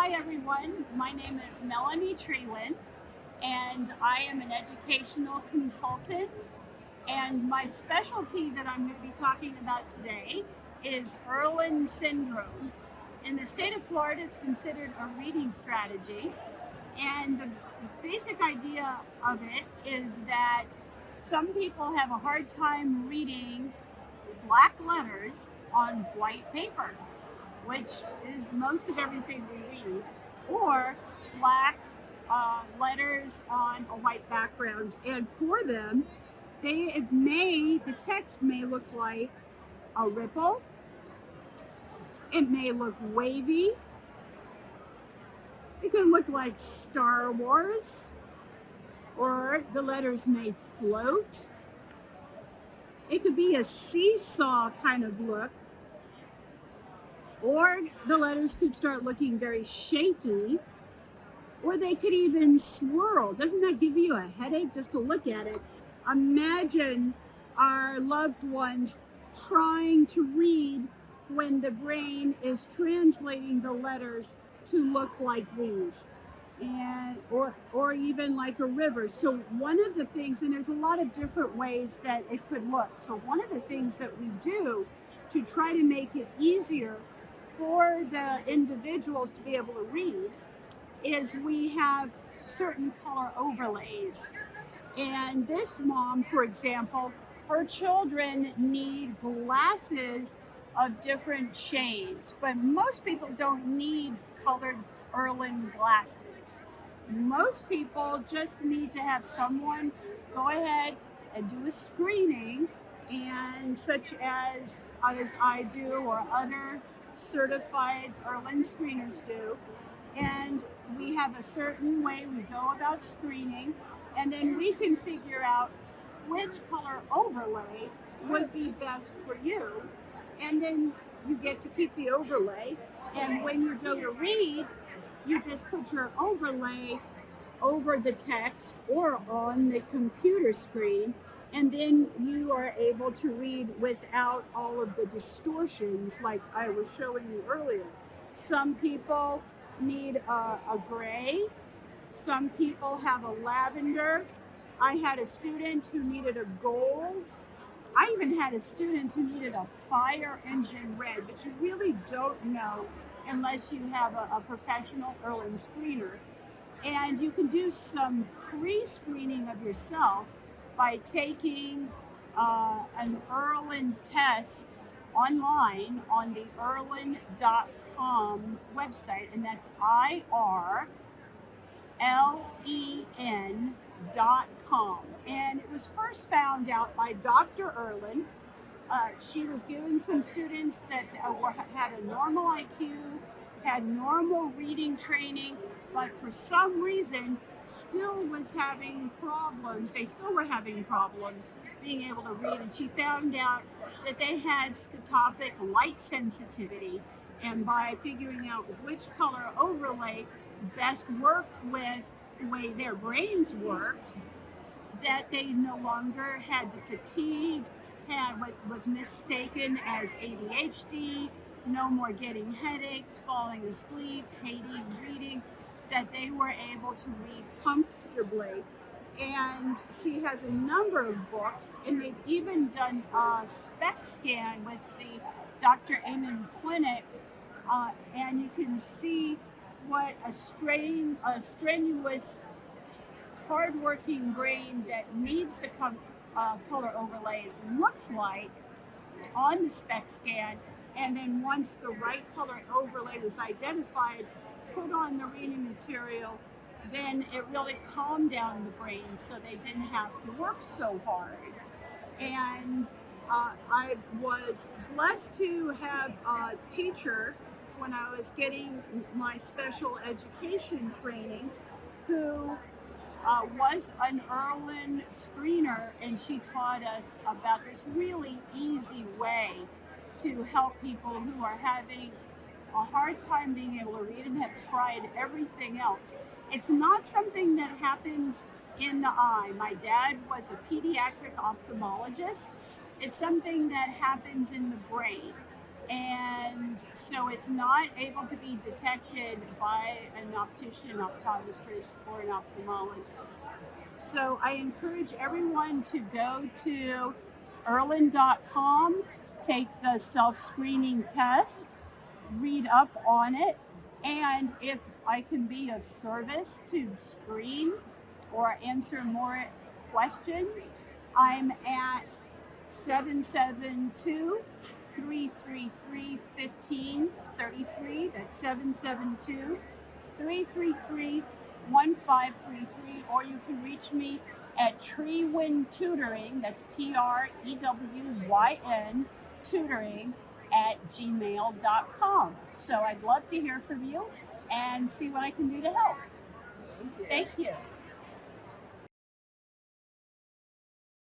Hi everyone, my name is Melanie Trewyn and I am an educational consultant, and my specialty that I'm going to be talking about today is Irlen Syndrome. In the state of Florida, it's considered a reading strategy, and the basic idea of it is that some people have a hard time reading black letters on white paper, which is most of everything we read, or black letters on a white background. And for them, the text may look like a ripple, it may look wavy, it can look like Star Wars, or the letters may float. It could be a seesaw kind of look, or the letters could start looking very shaky, or they could even swirl. Doesn't that give you a headache just to look at it? Imagine our loved ones trying to read when the brain is translating the letters to look like these, and or even like a river. So one of the things, and there's a lot of different ways that it could look. So one of the things that we do to try to make it easier for the individuals to be able to read is we have certain color overlays. And this mom, for example, her children need glasses of different shades, but most people don't need colored Irlen glasses. Most people just need to have someone go ahead and do a screening, and such as I do or other certified Irlen screeners do, and we have a certain way we go about screening, and then we can figure out which color overlay would be best for you, and then you get to keep the overlay, and when you go to read, you just put your overlay over the text or on the computer screen, and then you are able to read without all of the distortions like I was showing you earlier. Some people need a gray, some people have a lavender. I had a student who needed a gold. I even had a student who needed a fire engine red, but you really don't know unless you have a professional Irlen screener. And you can do some pre-screening of yourself by taking an Irlen test online on the Irlen.com website, and that's IRLEN.com. And it was first found out by Dr. Irlen. She was giving some students that had a normal IQ, had normal reading training, but for some reason still was having problems. They still were having problems being able to read, and she found out that they had scotopic light sensitivity. And by figuring out which color overlay best worked with the way their brains worked, that they no longer had the fatigue, had what was mistaken as ADHD, no more getting headaches, falling asleep, hating reading, that they were able to read comfortably. And she has a number of books, and they've even done a spec scan with the Dr. Amen Clinic, and you can see what a strenuous, hardworking brain that needs the color overlays looks like on the spec scan. And then once the right color overlay was identified, put on the reading material, then it really calmed down the brain so they didn't have to work so hard. And I was blessed to have a teacher when I was getting my special education training who was an Irlen screener, and she taught us about this really easy way to help people who are having a hard time being able to read and have tried everything else. It's not something that happens in the eye. My dad was a pediatric ophthalmologist. It's something that happens in the brain. And So it's not able to be detected by an optician, optometrist, or an ophthalmologist. So I encourage everyone to go to Irlen.com, take the self-screening test, read up on it, and if I can be of service to screen or answer more questions, I'm at 772-333-1533. That's 772-333-1533. Or you can reach me at Trewyn Tutoring, that's Trewyn tutoring @gmail.com. So I'd love to hear from you and see what I can do to help. Thank you.